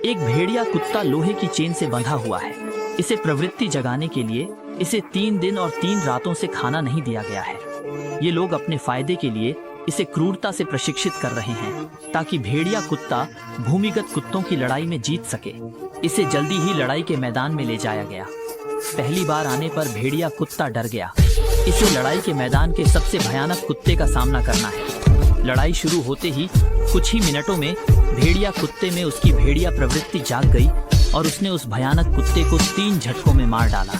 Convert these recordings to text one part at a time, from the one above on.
एक भेड़िया कुत्ता लोहे की चेन से बंधा हुआ है। इसे प्रवृत्ति जगाने के लिए इसे 3 दिन और 3 रातों से खाना नहीं दिया गया है। ये लोग अपने फायदे के लिए इसे क्रूरता से प्रशिक्षित कर रहे हैं ताकि भेड़िया कुत्ता भूमिगत कुत्तों की लड़ाई में जीत सके। इसे जल्दी ही लड़ाई के मैदान में ले जाया गया। पहली बार आने पर भेड़िया कुत्ता डर गया। इसे लड़ाई के मैदान के सबसे भयानक कुत्ते का सामना करना है। लड़ाई शुरू होते ही कुछ ही मिनटों में भेड़िया कुत्ते में उसकी भेड़िया प्रवृत्ति जाग गई और उसने उस भयानक कुत्ते को 3 झटकों में मार डाला।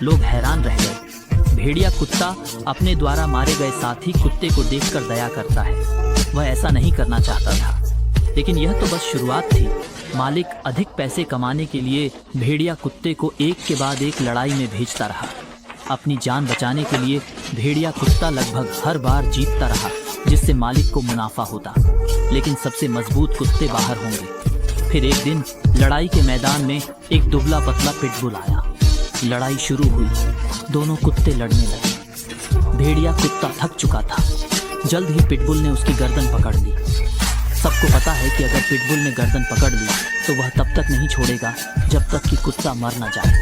लोग हैरान रह गए। भेड़िया कुत्ता अपने द्वारा मारे गए साथी कुत्ते को देखकर दया करता है। वह ऐसा नहीं करना चाहता था, लेकिन यह तो बस शुरुआत थी। मालिक अधिक पैसे कमाने के लिए भेड़िया कुत्ते को एक के बाद एक लड़ाई में भेजता रहा। अपनी जान बचाने के लिए भेड़िया कुत्ता लगभग हर बार जीतता रहा, जिससे मालिक को मुनाफा होता। लेकिन सबसे मजबूत कुत्ते बाहर होंगे। फिर एक दिन लड़ाई के मैदान में एक दुबला पतला पिटबुल आया। लड़ाई शुरू हुई। दोनों कुत्ते लड़ने लगे। भेड़िया कुत्ता थक चुका था। जल्द ही पिटबुल ने उसकी गर्दन पकड़ ली। सबको पता है कि अगर पिटबुल ने गर्दन पकड़ ली तो वह तब तक नहीं छोड़ेगा जब तक कि कुत्ता मर न जाए।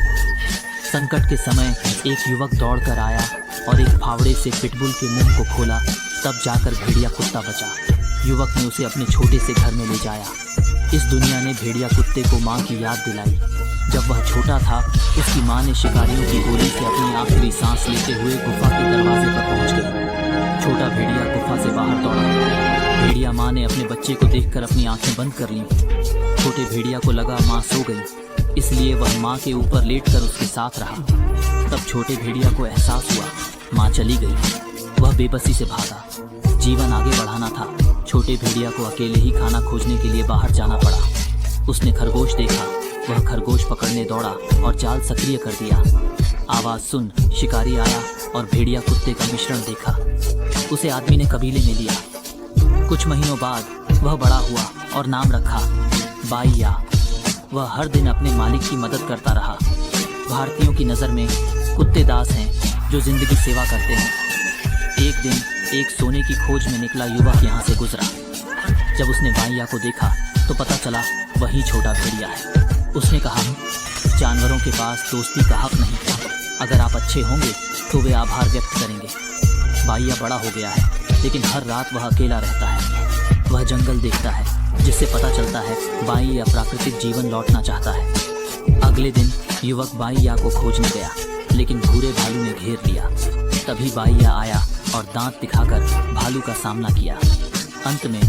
संकट के समय एक युवक दौड़कर आया और एक फावड़े से पिटबुल के मुंह को खोला। तब जाकर भेड़िया कुत्ता बचा। युवक ने उसे अपने छोटे से घर में ले जाया। इस दुनिया ने भेड़िया कुत्ते को माँ की याद दिलाई। जब वह छोटा था, उसकी माँ ने शिकारियों की गोली से अपनी आखिरी सांस लेते हुए गुफा के दरवाजे पर पहुंच गई। छोटा भेड़िया गुफा से बाहर दौड़ा। भेड़िया माँ ने अपने बच्चे को देखकर अपनी आंखें बंद कर लीं। छोटे भेड़िया को लगा माँ सो गई, इसलिए वह माँ के ऊपर लेटकर उसके साथ रहा। तब छोटे भेड़िया को एहसास हुआ माँ चली गई। वह बेबसी से भागा। जीवन आगे बढ़ाना था। छोटे भेड़िया को अकेले ही खाना खोजने के लिए बाहर जाना पड़ा। उसने खरगोश देखा। वह खरगोश पकड़ने दौड़ा और जाल सक्रिय कर दिया। आवाज सुन शिकारी आया और भेड़िया कुत्ते का मिश्रण देखा। उसे आदमी ने कबीले में लिया। कुछ महीनों बाद वह बड़ा हुआ और नाम रखा बाइया। वह हर दिन अपने मालिक की मदद करता रहा। भारतीयों की नज़र में कुत्ते दास हैं जो जिंदगी सेवा करते हैं। एक दिन एक सोने की खोज में निकला युवक यहाँ से गुजरा। जब उसने बाइया को देखा तो पता चला वही छोटा भेड़िया है। उसने कहा, जानवरों के पास दोस्ती का हक नहीं था। अगर आप अच्छे होंगे तो वे आभार व्यक्त करेंगे। बाइया बड़ा हो गया है, लेकिन हर रात वह अकेला रहता है। वह जंगल देखता है, जिससे पता चलता है बाइया प्राकृतिक जीवन लौटना चाहता है। अगले दिन युवक बाइया को खोजने गया, लेकिन भूरे भालू ने घेर लिया। तभी बाइया आया और दांत दिखाकर भालू का सामना किया। अंत में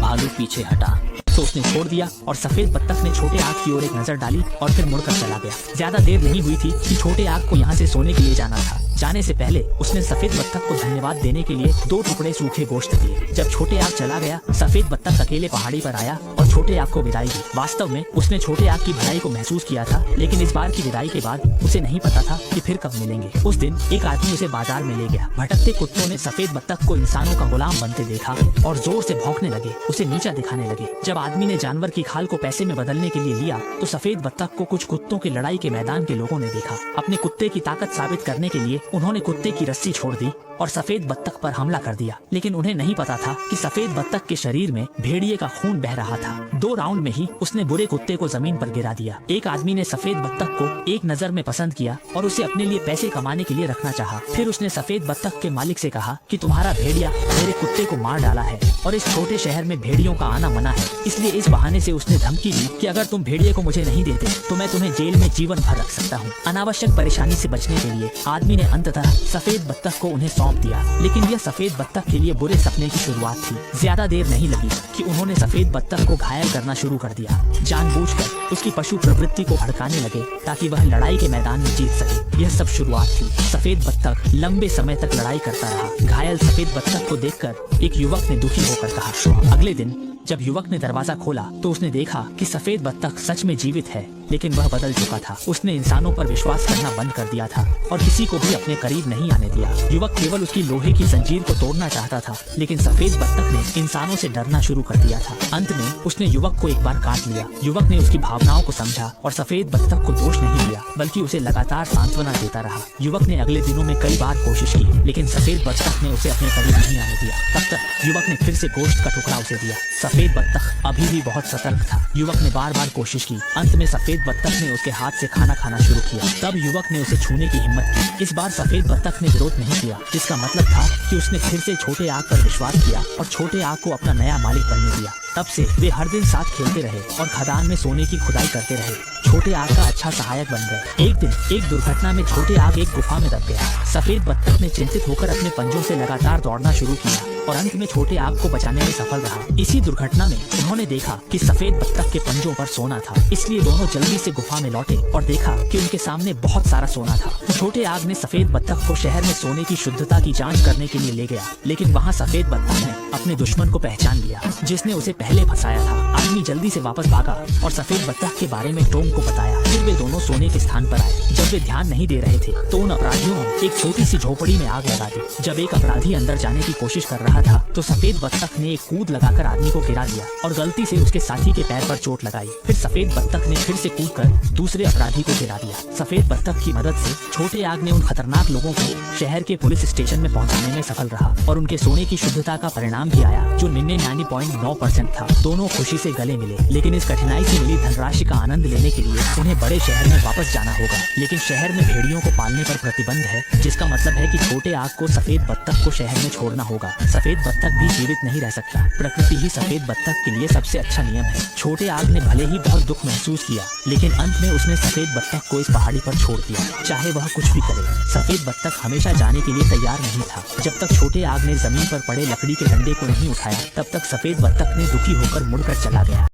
भालू पीछे हटा तो उसने छोड़ दिया और सफेद बत्तख ने छोटे आग की ओर एक नजर डाली और फिर मुड़कर चला गया। ज्यादा देर नहीं हुई थी कि छोटे आग को यहाँ से सोने के लिए जाना था। जाने से पहले उसने सफेद बत्तख को धन्यवाद देने के लिए 2 टुकड़े सूखे गोश्त दिए। जब छोटे आग चला गया, सफेद बत्तख अकेले पहाड़ी पर आया और छोटे आग को विदाई दी। वास्तव में उसने छोटे आग की भलाई को महसूस किया था, लेकिन इस बार की विदाई के बाद उसे नहीं पता था कि फिर कब मिलेंगे। उस दिन एक आदमी उसे बाजार में ले गया। भटकते कुत्तों ने सफेद बत्तख को इंसानों का गुलाम बनते देखा और जोर से भौंकने लगे, उसे नीचा दिखाने लगे। जब आदमी ने जानवर की खाल को पैसे में बदलने के लिए लिया तो सफेद बत्तख को कुछ कुत्तों की लड़ाई के मैदान के लोगों ने देखा। अपने कुत्ते की ताकत साबित करने के लिए उन्होंने कुत्ते की रस्सी छोड़ दी और सफेद बत्तख पर हमला कर दिया। लेकिन उन्हें नहीं पता था कि सफेद बत्तख के शरीर में भेड़िए का खून बह रहा था। 2 राउंड में ही उसने बुरे कुत्ते को जमीन पर गिरा दिया। एक आदमी ने सफेद बत्तख को एक नजर में पसंद किया और उसे अपने लिए पैसे कमाने के लिए रखना चाहा। फिर उसने सफेद बत्तख के मालिक से कहा कि तुम्हारा भेड़िया मेरे कुत्ते को मार डाला है और इस छोटे शहर में भेड़ियों का आना मना है। इसलिए इस बहाने से उसने धमकी दी कि अगर तुम भेड़िए को मुझे नहीं देते तो मैं तुम्हें जेल में जीवन भर रख सकता हूँ। अनावश्यक परेशानी से बचने के लिए आदमी ने अंततः सफेद बत्तख को उन्हें सौंप दिया। लेकिन यह सफेद बत्तख के लिए बुरे सपने की शुरुआत थी। ज्यादा देर नहीं लगी कि उन्होंने सफेद बत्तख को घायल करना शुरू कर दिया। जानबूझकर उसकी पशु प्रवृत्ति को भड़काने लगे ताकि वह लड़ाई के मैदान में जीत सके। यह सब शुरुआत थी। सफेद बत्तख लंबे समय तक लड़ाई करता रहा। घायल सफेद बत्तख को देखकर एक युवक ने दुखी होकर कहा। अगले दिन जब युवक ने दरवाजा खोला तो उसने देखा कि सफेद बत्तख सच में जीवित है। लेकिन वह बदल चुका था। उसने इंसानों पर विश्वास करना बंद कर दिया था और किसी को भी अपने करीब नहीं आने दिया। युवक केवल उसकी लोहे की जंजीर को तोड़ना चाहता था, लेकिन सफेद बत्तख ने इंसानों से डरना शुरू कर दिया था। अंत में उसने युवक को एक बार काट लिया। युवक ने उसकी भावनाओं को समझा और सफेद बत्तख को दोष नहीं दिया, बल्कि उसे लगातार सांत्वना देता रहा। युवक ने अगले दिनों में कई बार कोशिश की, लेकिन सफेद बत्तख ने उसे अपने करीब नहीं आने दिया। तब तक युवक ने फिर से गोश्त का टुकड़ा उसे दिया। सफेद बत्तख अभी भी बहुत सतर्क था। युवक ने बार बार कोशिश की। अंत में सफेद बत्तख ने उसके हाथ से खाना खाना शुरू किया। तब युवक ने उसे छूने की हिम्मत की। इस बार सफेद बत्तख ने विरोध नहीं किया, जिसका मतलब था कि उसने फिर से छोटे आग पर विश्वास किया और छोटे आग को अपना नया मालिक बनने दिया। तब से वे हर दिन साथ खेलते रहे और खदान में सोने की खुदाई करते रहे। छोटे आग का अच्छा सहायक बन गए। एक दिन एक दुर्घटना में छोटे आग एक गुफा में दब गया। सफेद बत्तख ने चिंतित होकर अपने पंजों से लगातार दौड़ना शुरू किया और अंत में छोटे आग को बचाने में सफल रहा। इसी दुर्घटना में उन्होंने देखा कि सफेद बत्तख के पंजों पर सोना था, इसलिए दोनों जल्दी से गुफा में लौटे और देखा कि उनके सामने बहुत सारा सोना था। छोटे आग ने सफेद बत्तख को शहर में सोने की शुद्धता की जांच करने के लिए ले गया, लेकिन वहाँ सफेद बत्तख ने अपने दुश्मन को पहचान लिया, जिसने उसे पहले फंसाया था। आदमी जल्दी से वापस भागा और सफेद बत्तख के बारे में टॉम को बताया। फिर वे दोनों सोने के स्थान पर आए। जब वे ध्यान नहीं दे रहे थे तो उन अपराधियों ने एक छोटी सी झोपड़ी में आग लगा दी। जब एक अपराधी अंदर जाने की कोशिश कर रहा था तो सफेद बत्तख ने एक कूद लगाकर आदमी को गिरा दिया और गलती से उसके साथी के पैर पर चोट लगाई। फिर सफेद बत्तख ने फिर से कूदकर दूसरे अपराधी को गिरा दिया। सफेद बत्तख की मदद से छोटे आग ने उन खतरनाक लोगों को शहर के पुलिस स्टेशन में पहुंचाने में सफल रहा और उनके सोने की शुद्धता का परिणाम भी आया, जो 99.9% था। दोनों खुशी से गले मिले, लेकिन इस कठिनाई से मिली धनराशि का आनंद लेने के लिए उन्हें बड़े शहर में वापस जाना होगा। लेकिन शहर में भेड़ियों को पालने पर प्रतिबंध है, जिसका मतलब है कि छोटे आग को सफेद बत्तख को शहर में छोड़ना होगा। सफेद बत्तख भी जीवित नहीं रह सकता। प्रकृति ही सफेद बत्तख के लिए सबसे अच्छा नियम है। छोटे आग ने भले ही बहुत दुख महसूस किया, लेकिन अंत में उसने सफेद बत्तख को इस पहाड़ी पर छोड़ दिया, चाहे वह कुछ भी करे। सफेद बत्तख हमेशा जाने के लिए तैयार नहीं था। जब तक छोटे आग ने जमीन पर पड़े लकड़ी के डंडे को नहीं उठाया, तब तक सफेद बत्तख ने दुखी होकर मुड़कर चला गया।